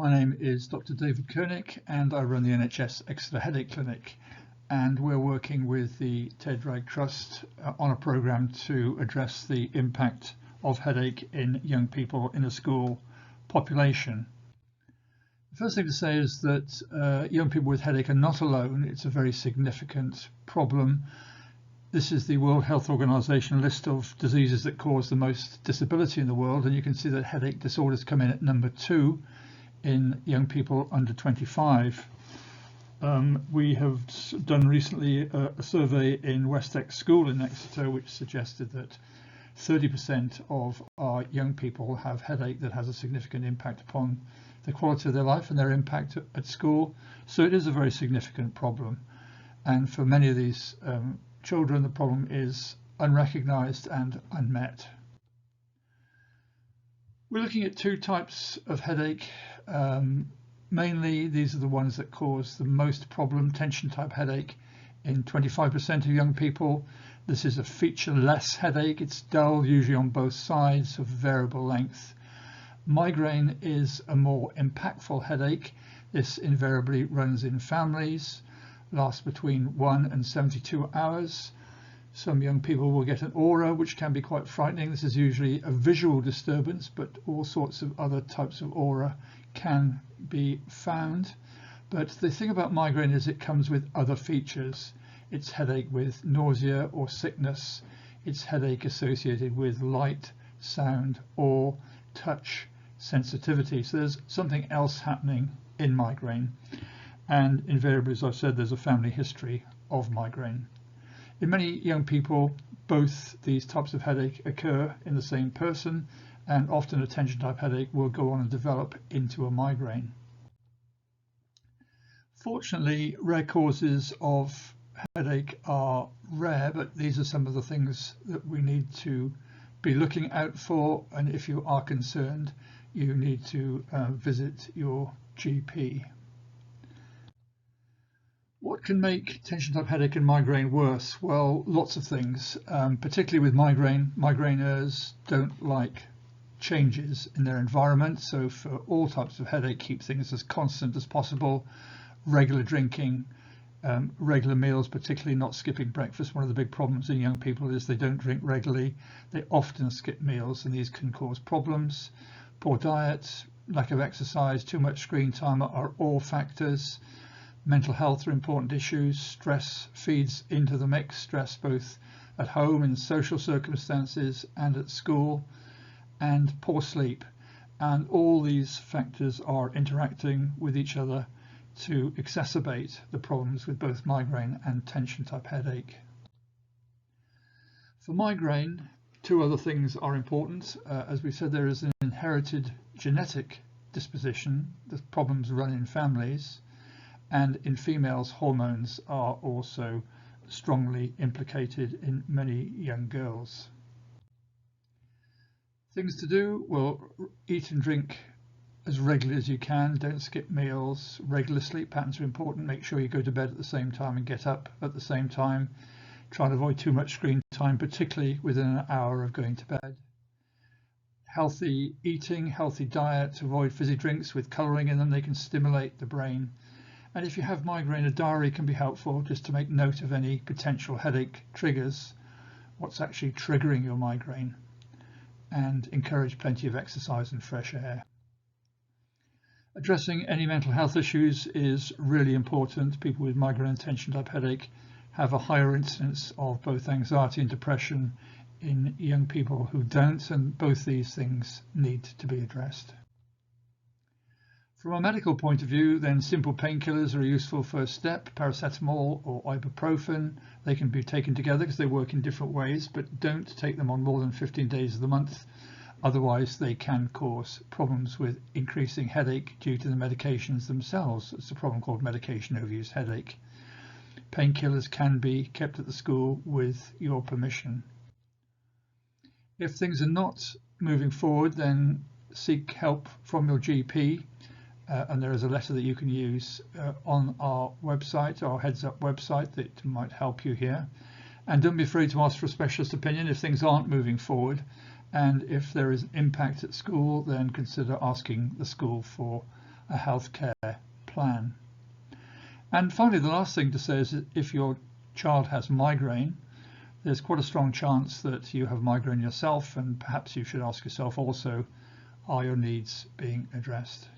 My name is Dr. David Koenig and I run the NHS Exeter Headache Clinic, and we're working with the Ted Wright Trust on a programme to address the impact of headache in young people in a school population. The first thing to say is that young people with headache are not alone. It's a very significant problem. This is the World Health Organization list of diseases that cause the most disability in the world, and you can see that headache disorders come in at number 2 in young people under 25. We have done recently a survey in Westex School in Exeter, which suggested that 30% of our young people have headache that has a significant impact upon the quality of their life and their impact at school. So it is a very significant problem, and for many of these children the problem is unrecognized and unmet. We're looking at 2 types of headache. Mainly these are the ones that cause the most problem. Tension type headache in 25% of young people. This is a featureless headache. It's dull, usually on both sides, of variable length. Migraine is a more impactful headache. This invariably runs in families, lasts between 1 and 72 hours. Some young people will get an aura, which can be quite frightening. This is usually a visual disturbance, but all sorts of other types of aura can be found. But the thing about migraine is it comes with other features. It's headache with nausea or sickness. It's headache associated with light, sound, or touch sensitivity. So there's something else happening in migraine. And invariably, as I've said, there's a family history of migraine. In many young people, both these types of headache occur in the same person, and often a tension type headache will go on and develop into a migraine. Fortunately, rare causes of headache are rare, but these are some of the things that we need to be looking out for, and if you are concerned, you need to visit your GP. What can make tension type headache and migraine worse? Well, lots of things, particularly with migraine. Migraineurs don't like changes in their environment, so for all types of headache, keep things as constant as possible. Regular drinking, regular meals, particularly not skipping breakfast. One of the big problems in young people is they don't drink regularly. They often skip meals, and these can cause problems. Poor diet, lack of exercise, too much screen time are all factors. Mental health are important issues. Stress feeds into the mix, stress both at home in social circumstances and at school, and poor sleep. And all these factors are interacting with each other to exacerbate the problems with both migraine and tension type headache. For migraine, 2 other things are important. As we said, there is an inherited genetic disposition. The problems run in families. And in females, hormones are also strongly implicated in many young girls. Things to do: well, eat and drink as regularly as you can. Don't skip meals. Regular sleep patterns are important. Make sure you go to bed at the same time and get up at the same time. Try and avoid too much screen time, particularly within an hour of going to bed. Healthy eating, healthy diet. Avoid fizzy drinks with colouring in them. They can stimulate the brain. And if you have migraine, a diary can be helpful, just to make note of any potential headache triggers, what's actually triggering your migraine, and encourage plenty of exercise and fresh air. Addressing any mental health issues is really important. People with migraine and tension type headache have a higher incidence of both anxiety and depression in young people who don't, and both these things need to be addressed. From a medical point of view, then simple painkillers are a useful first step. Paracetamol or ibuprofen, they can be taken together because they work in different ways, but don't take them on more than 15 days of the month. Otherwise, they can cause problems with increasing headache due to the medications themselves. It's a problem called medication overuse headache. Painkillers can be kept at the school with your permission. If things are not moving forward, then seek help from your GP. And there is a letter that you can use on our website, our Heads Up website, that might help you here. And don't be afraid to ask for a specialist opinion if things aren't moving forward. And if there is impact at school, then consider asking the school for a healthcare plan. And finally, the last thing to say is that if your child has migraine, there's quite a strong chance that you have migraine yourself, and perhaps you should ask yourself also, are your needs being addressed?